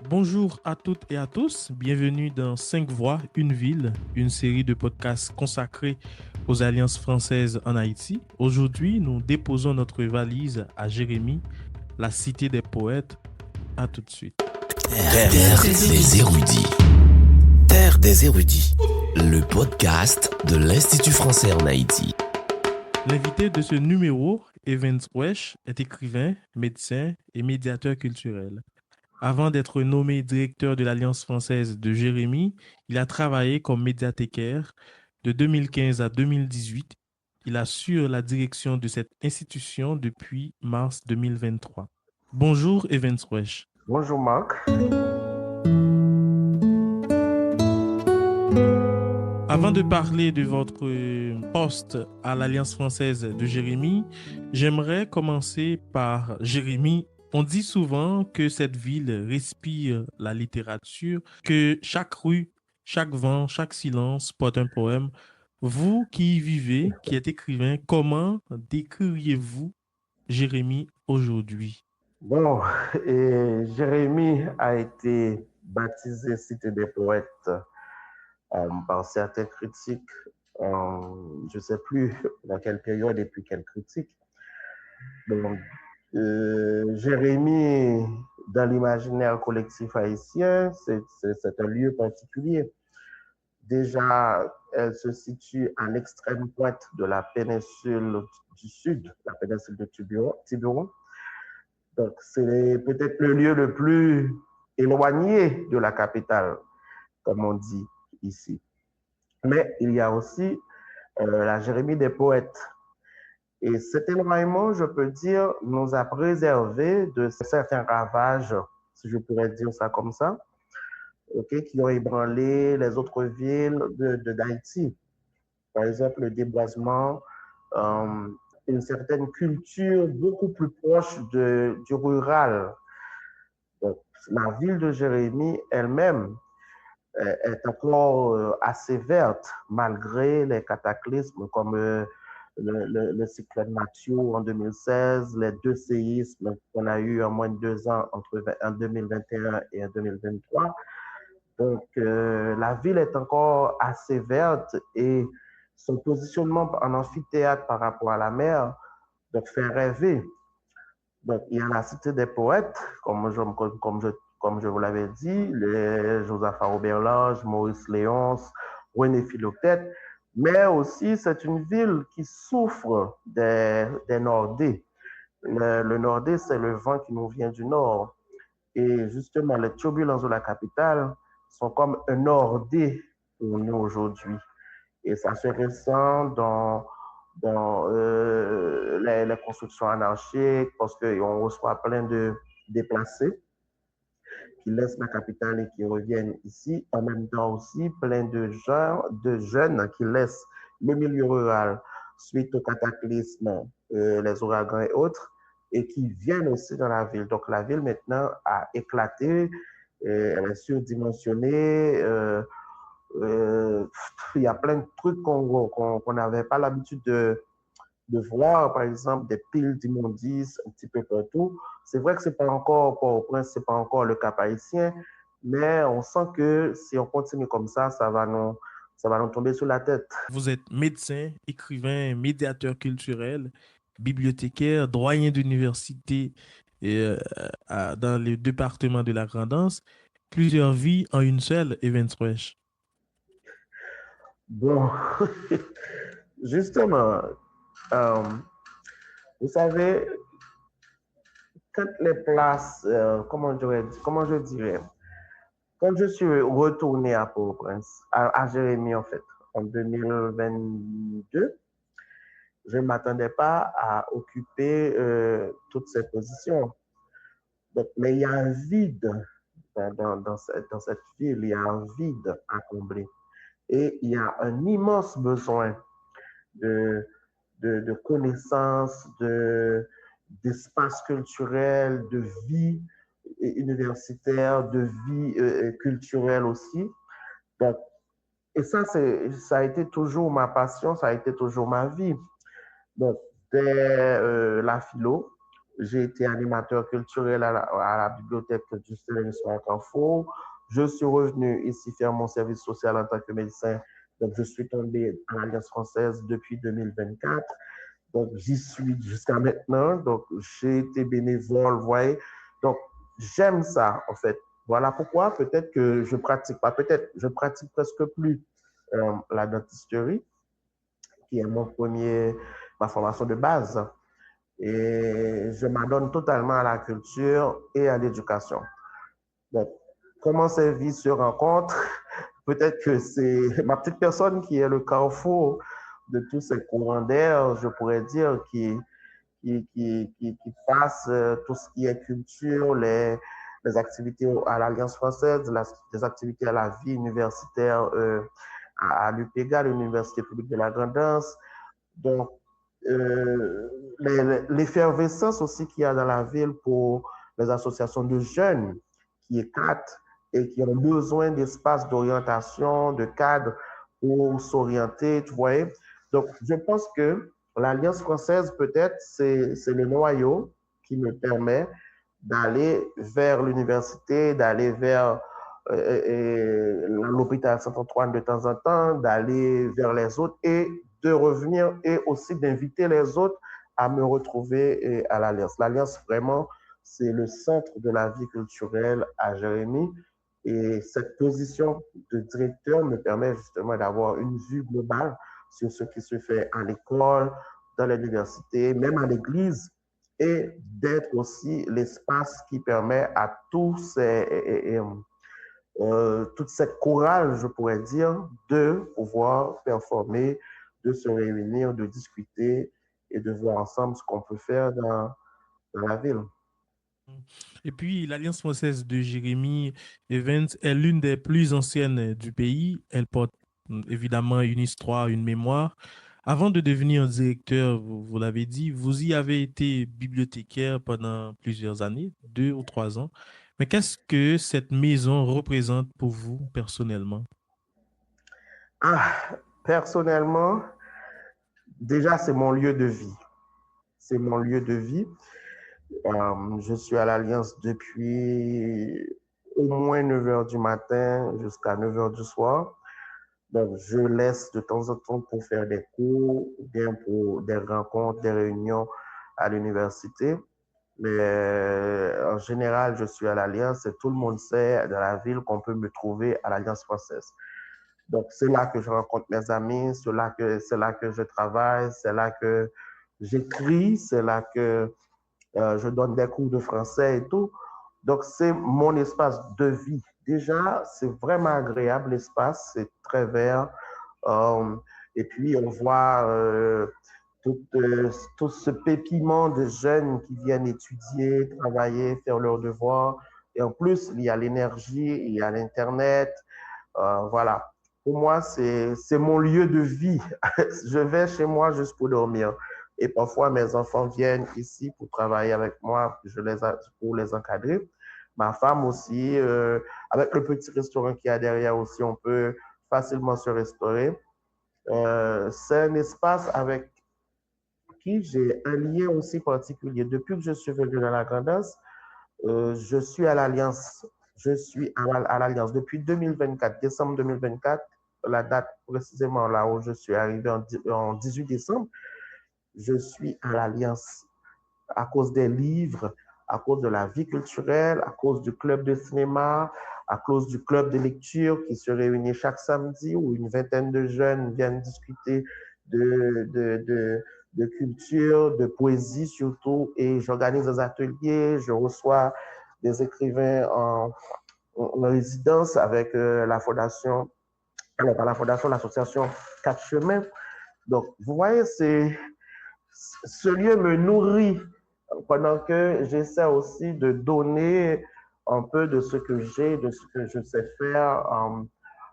Bonjour à toutes et à tous, bienvenue dans 5 voix, une ville, une série de podcasts consacrés aux alliances françaises en Haïti. Aujourd'hui, nous déposons notre valise à Jérémie, la cité des poètes. À tout de suite. Terre des érudits. Terre des érudits. Le podcast de l'Institut français en Haïti. L'invité de ce numéro, Evans Wesh, est écrivain, médecin et médiateur culturel. Avant d'être nommé directeur de l'Alliance française de Jérémie, il a travaillé comme médiathécaire. De 2015 à 2018, il assure la direction de cette institution depuis mars 2023. Bonjour Evans Wesh. Bonjour Marc. Avant de parler de votre poste à l'Alliance française de Jérémie, j'aimerais commencer par Jérémie. On dit souvent que cette ville respire la littérature, que chaque rue, chaque vent, chaque silence porte un poème. Vous qui y vivez, qui êtes écrivain, comment décririez-vous Jérémie aujourd'hui? Bon, et Jérémie a été baptisé Cité des poètes par certains critiques. Je ne sais plus dans quelle période et puis quelle critique. Donc, Jérémie, dans l'imaginaire collectif haïtien, c'est un lieu particulier. Déjà, elle se situe à l'extrême pointe de la péninsule du Sud, la péninsule de Tiburon. Donc, c'est peut-être le lieu le plus éloigné de la capitale, comme on dit ici. Mais il y a aussi la Jérémie des poètes. Et cet éloignement, je peux dire, nous a préservé de certains ravages, si je pourrais dire ça comme ça, qui ont ébranlé les autres villes d'Haïti. Par exemple, le déboisement, euh, une certaine culture beaucoup plus proche du rural. Donc, la ville de Jérémie elle-même est encore assez verte malgré les cataclysmes comme le cyclone Mathieu en 2016, les deux séismes qu'on a eu en moins de 2 ans entre en 2021 et en 2023. Donc, la ville est encore assez verte et son positionnement en amphithéâtre par rapport à la mer donc, fait rêver. Donc, il y a la cité des poètes, comme je vous l'avais dit, les Josaphat Robert-Lange, Maurice Léonce, René Philoctète, mais aussi c'est une ville qui souffre des Nordés. Le Nordé, c'est le vent qui nous vient du nord. Et justement, les turbulences de la capitale sont comme un Nordé pour nous aujourd'hui. Et ça se ressent dans les constructions anarchiques parce qu'on reçoit plein de déplacés qui laissent la capitale et qui reviennent ici. En même temps aussi, plein de jeunes qui laissent le milieu rural suite au cataclysme, les ouragans et autres, et qui viennent aussi dans la ville. Donc la ville maintenant a éclaté, elle est surdimensionnée. Il y a plein de trucs qu'on n'avait pas l'habitude de voir, par exemple, des piles d'immondices un petit peu partout. C'est vrai que c'est pas encore, Port-au-Prince, c'est pas encore le cas haïtien, mais on sent que si on continue comme ça va nous tomber sur la tête. Vous êtes médecin, écrivain, médiateur culturel, bibliothécaire, doyen d'université dans le département de la Grand'Anse. Plusieurs vies en une seule, Evans Wesh. Bon, justement, euh, vous savez, quand les places, comment je dirais, quand je suis retourné à Port-au-Prince, à Jérémie en fait, en 2022, je ne m'attendais pas à occuper toutes ces positions. Donc, mais il y a un vide dans cette ville, il y a un vide à combler. Et il y a un immense besoin de, de connaissances, d'espace culturel, de vie universitaire, de vie culturelle aussi. Donc, et ça a été toujours ma passion, ça a été toujours ma vie. Donc, dès la philo, J'ai été animateur culturel à la bibliothèque du Saint-Denis à Carrefour. Je suis revenu ici faire mon service social en tant que médecin. Donc, je suis tombé à l'Alliance française depuis 2024. Donc, j'y suis jusqu'à maintenant. Donc, j'ai été bénévole, vous voyez. Donc, j'aime ça, en fait. Voilà pourquoi peut-être que je pratique pas, peut-être je pratique presque plus la dentisterie, qui est ma formation de base. Et je m'adonne totalement à la culture et à l'éducation. Donc, comment ces vies se rencontrent? Peut-être que c'est ma petite personne qui est le carrefour de tous ces courants d'air, je pourrais dire, qui passe tout ce qui est culture, les activités à l'Alliance française, les activités à la vie universitaire à l'UPEGA, l'Université publique de la Grand'Anse. Donc, l'effervescence aussi qu'il y a dans la ville pour les associations de jeunes qui éclatent et qui ont besoin d'espaces d'orientation, de cadres pour s'orienter, tu vois. Donc, je pense que l'Alliance française, peut-être, c'est le noyau qui me permet d'aller vers l'université, d'aller vers l'hôpital Saint-Antoine de temps en temps, d'aller vers les autres et de revenir et aussi d'inviter les autres à me retrouver à l'Alliance. L'Alliance, vraiment, c'est le centre de la vie culturelle à Jérémie. Et cette position de directeur me permet justement d'avoir une vue globale sur ce qui se fait à l'école, dans l'université, même à l'église, et d'être aussi l'espace qui permet à toute cette chorale, je pourrais dire, de pouvoir performer, de se réunir, de discuter et de voir ensemble ce qu'on peut faire dans la ville. Et puis, l'Alliance française de Jérémy Evans est l'une des plus anciennes du pays. Elle porte évidemment une histoire, une mémoire. Avant de devenir directeur, vous l'avez dit, vous y avez été bibliothécaire pendant plusieurs années, 2 ou 3 ans. Mais qu'est-ce que cette maison représente pour vous personnellement? Ah, personnellement, déjà, c'est mon lieu de vie. C'est mon lieu de vie. Je suis à l'Alliance depuis au moins 9 heures du matin jusqu'à 9 heures du soir. Donc, je laisse de temps en temps pour faire des cours, bien pour des rencontres, des réunions à l'université. Mais en général, je suis à l'Alliance et tout le monde sait dans la ville qu'on peut me trouver à l'Alliance française. Donc, c'est là que je rencontre mes amis, c'est là que je travaille, c'est là que j'écris, c'est là que je donne des cours de français et tout. Donc, c'est mon espace de vie. Déjà, c'est vraiment agréable l'espace, c'est très vert. Euh, et puis, on voit tout ce pépiment de jeunes qui viennent étudier, travailler, faire leurs devoirs. Et en plus, il y a l'énergie, il y a l'Internet. Voilà. Pour moi, c'est mon lieu de vie. Je vais chez moi juste pour dormir. Et parfois, mes enfants viennent ici pour travailler avec moi pour les encadrer. Ma femme aussi, avec le petit restaurant qu'il y a derrière aussi, on peut facilement se restaurer. C'est un espace avec qui j'ai un lien aussi particulier. Depuis que je suis venu dans la Grand'Anse, je suis à l'Alliance. Je suis à l'Alliance depuis 2024, décembre 2024, la date précisément là où je suis arrivé en 18 décembre. Je suis à l'Alliance à cause des livres, à cause de la vie culturelle, à cause du club de cinéma, à cause du club de lecture qui se réunit chaque samedi où une vingtaine de jeunes viennent discuter de, de, de, de culture, de poésie surtout, et j'organise des ateliers, je reçois des écrivains en résidence avec la fondation, alors pas la fondation, l'association Quatre Chemins. Donc, vous voyez, ce lieu me nourrit pendant que j'essaie aussi de donner un peu de ce que j'ai, de ce que je sais faire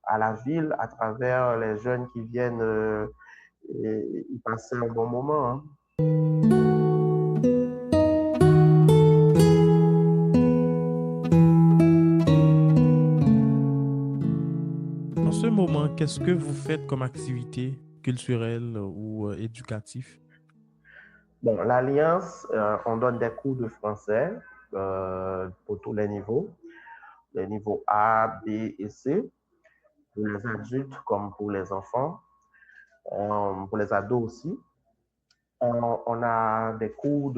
à la ville à travers les jeunes qui viennent y passer un bon moment. Hein. En ce moment, qu'est-ce que vous faites comme activité culturelle ou éducative? Bon, l'Alliance, on donne des cours de français pour tous les niveaux A, B et C, pour les adultes comme pour les enfants, pour les ados aussi. On a des cours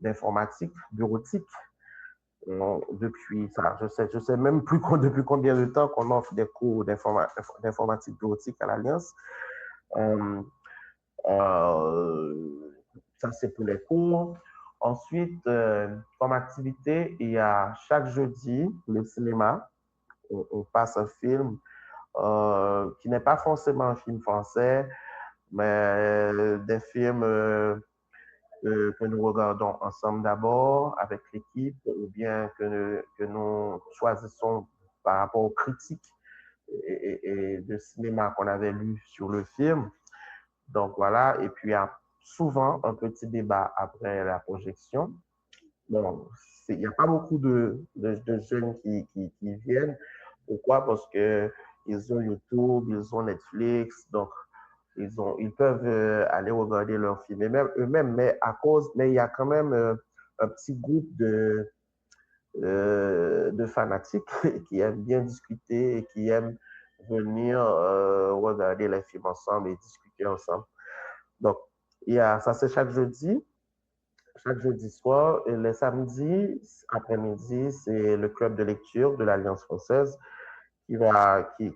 d'informatique, bureautique. Depuis ça, je sais même plus depuis combien de temps qu'on offre des cours d'informatique bureautique à l'Alliance. Euh, euh, Ça, c'est pour les cours. Ensuite, comme activité, il y a chaque jeudi le cinéma. On passe un film qui n'est pas forcément un film français, mais des films que nous regardons ensemble d'abord avec l'équipe ou bien que nous choisissons par rapport aux critiques et de cinéma qu'on avait lu sur le film. Donc voilà, et puis il y a souvent un petit débat après la projection. Bon, il n'y a pas beaucoup de jeunes qui viennent. Pourquoi? Parce que ils ont YouTube, ils ont Netflix, donc ils peuvent aller regarder leurs films eux-mêmes, mais il y a quand même un petit groupe de fanatiques qui aiment bien discuter et qui aiment venir regarder les films ensemble et discuter ensemble. Donc, ça c'est chaque jeudi soir. Et les samedis après-midi, c'est le club de lecture de l'Alliance française qui va avoir qui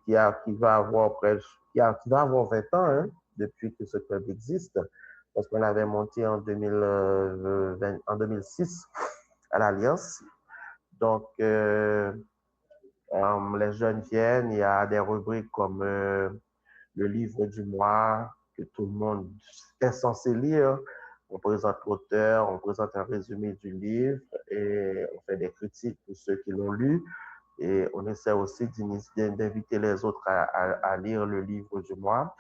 va avoir 20 ans hein, depuis que ce club existe, parce qu'on l'avait monté en 2006 à l'Alliance. Donc, les jeunes viennent, il y a des rubriques comme le livre du mois que tout le monde est censé lire. On présente l'auteur, on présente un résumé du livre et on fait des critiques pour ceux qui l'ont lu. Et on essaie aussi d'inviter les autres à lire le livre du mois.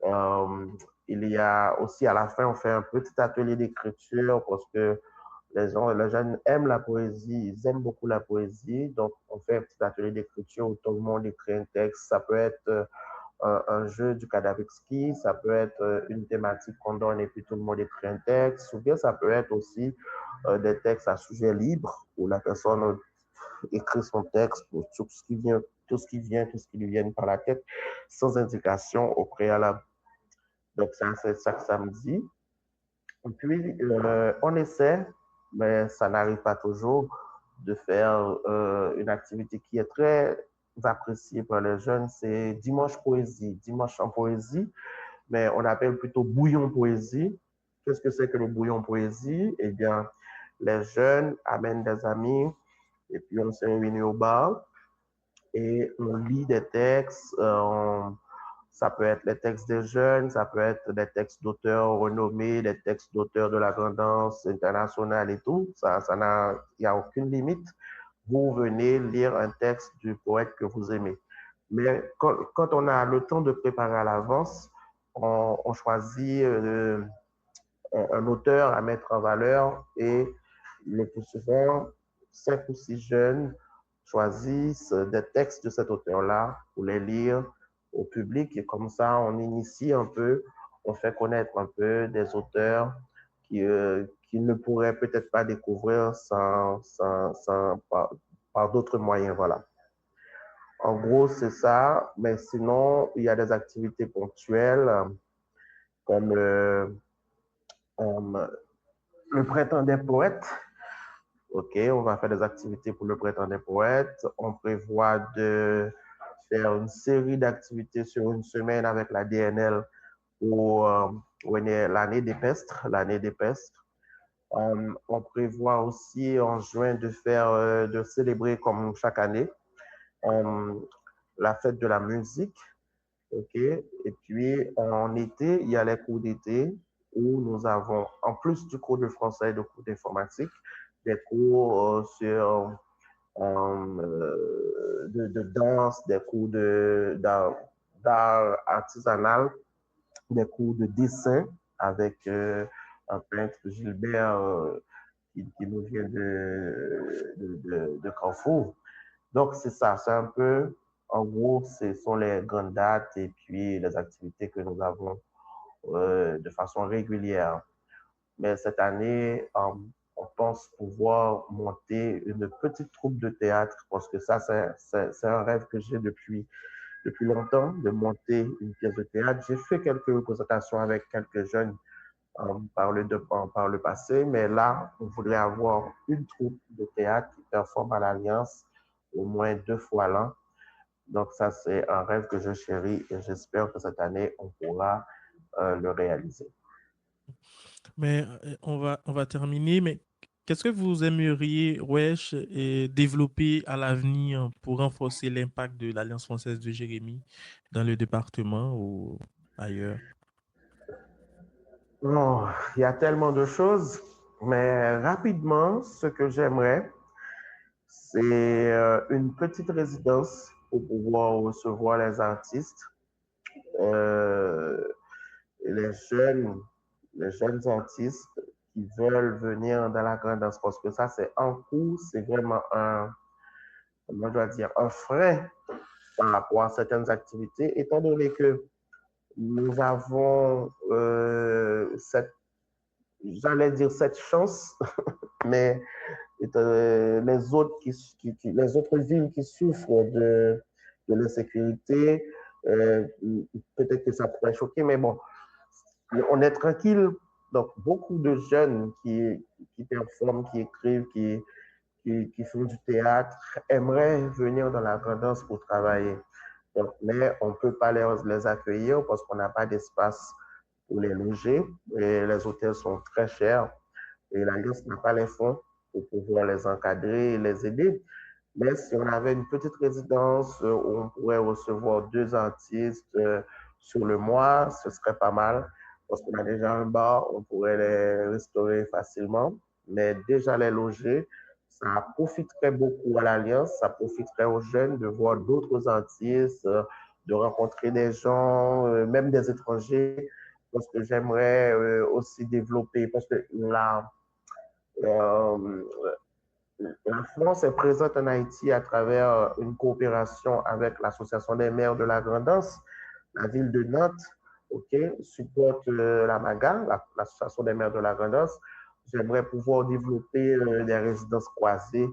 Euh, il y a aussi à la fin, on fait un petit atelier d'écriture parce que les jeunes aiment la poésie, ils aiment beaucoup la poésie. Donc, on fait un petit atelier d'écriture où tout le monde écrit un texte. Ça peut être un jeu du Kadavixki, ça peut être une thématique qu'on donne et puis tout le monde écrit un texte, ou bien ça peut être aussi des textes à sujet libre où la personne écrit son texte pour tout ce qui lui vient par la tête, sans indication au préalable. Donc, ça, c'est chaque samedi. Et puis, on essaie, mais ça n'arrive pas toujours, de faire une activité qui est très appréciée par les jeunes, c'est dimanche poésie. Dimanche en poésie, mais on appelle plutôt bouillon poésie. Qu'est-ce que c'est que le bouillon poésie? Eh bien, les jeunes amènent des amis et puis on se réunit au bar et on lit des textes. Ça peut être les textes des jeunes, ça peut être des textes d'auteurs renommés, des textes d'auteurs de la tendance internationale et tout. Il n'y a aucune limite. Vous venez lire un texte du poète que vous aimez. Mais quand on a le temps de préparer à l'avance, on choisit un auteur à mettre en valeur et le plus souvent, 5 ou 6 jeunes choisissent des textes de cet auteur-là pour les lire au public et comme ça, on initie un peu, on fait connaître un peu des auteurs qui ne pourraient peut-être pas découvrir par d'autres moyens. Voilà. En gros, c'est ça, mais sinon, il y a des activités ponctuelles comme euh, le printemps des poètes. OK, on va faire des activités pour le printemps des poètes. On prévoit de faire une série d'activités sur une semaine avec la DNL pour l'année des pestres, l'année des pestres. On prévoit aussi en juin de célébrer comme chaque année la fête de la musique. OK, et puis en été, il y a les cours d'été où nous avons, en plus du cours de français et de cours d'informatique, des cours sur de danse, des cours d'art artisanal, des cours de dessin avec un peintre Gilbert qui nous vient de Carrefour. Donc, c'est ça, c'est un peu, en gros, ce sont les grandes dates et puis les activités que nous avons de façon régulière. mais cette année, on pense pouvoir monter une petite troupe de théâtre parce que ça, c'est un rêve que j'ai depuis longtemps, de monter une pièce de théâtre. J'ai fait quelques représentations avec quelques jeunes par le passé, mais là, on voudrait avoir une troupe de théâtre qui performe à l'Alliance au moins 2 fois l'an. Donc ça, c'est un rêve que je chéris et j'espère que cette année, on pourra le réaliser. Mais on va terminer. Mais qu'est-ce que vous aimeriez, Wesh, développer à l'avenir pour renforcer l'impact de l'Alliance française de Jérémie dans le département ou ailleurs? Non, il y a tellement de choses, mais rapidement, ce que j'aimerais, c'est une petite résidence pour pouvoir recevoir les artistes, euh, les jeunes, les jeunes artistes qui veulent venir dans la grande danse, parce que ça, c'est en cours, c'est vraiment comment je dois dire, un frein par rapport à certaines activités, étant donné que nous avons j'allais dire cette chance, mais les autres villes qui souffrent de l'insécurité, peut-être que ça pourrait choquer, mais bon, on est tranquille. Donc, beaucoup de jeunes qui performent, qui écrivent, qui font du théâtre, aimeraient venir dans la grandance pour travailler. Donc, mais on ne peut pas les accueillir parce qu'on n'a pas d'espace pour les loger et les hôtels sont très chers et l'Alliance n'a pas les fonds pour pouvoir les encadrer et les aider. Mais si on avait une petite résidence où on pourrait recevoir 2 artistes sur le mois, ce serait pas mal parce qu'on a déjà un bar, on pourrait les restaurer facilement, mais déjà les loger, ça profiterait beaucoup à l'Alliance, ça profiterait aux jeunes de voir d'autres artistes, de rencontrer des gens, même des étrangers, parce que j'aimerais aussi développer, parce que euh, la France est présente en Haïti à travers une coopération avec l'Association des maires de la Grand'Anse. La ville de Nantes, OK, supporte la MAGA, l'Association des maires de la Grand'Anse. J'aimerais pouvoir développer des résidences croisées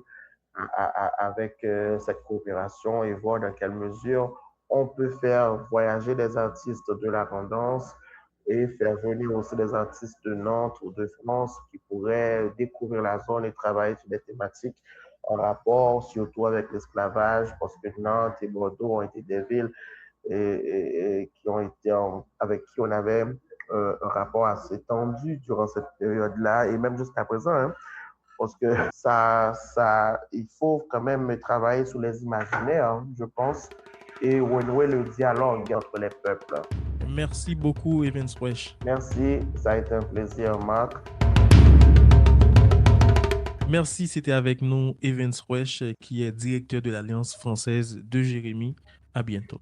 avec cette coopération et voir dans quelle mesure on peut faire voyager des artistes de la Grand'Anse et faire venir aussi des artistes de Nantes ou de France qui pourraient découvrir la zone et travailler sur des thématiques en rapport surtout avec l'esclavage, parce que Nantes et Bordeaux ont été des villes et qui ont été avec qui on avait un rapport assez tendu durant cette période-là et même jusqu'à présent, hein, parce que il faut quand même travailler sur les imaginaires, hein, je pense, et renouer le dialogue entre les peuples. Merci beaucoup, Evans Wesh. Merci, ça a été un plaisir, Marc. Merci, c'était avec nous Evans Wesh, qui est directeur de l'Alliance française de Jérémie. À bientôt.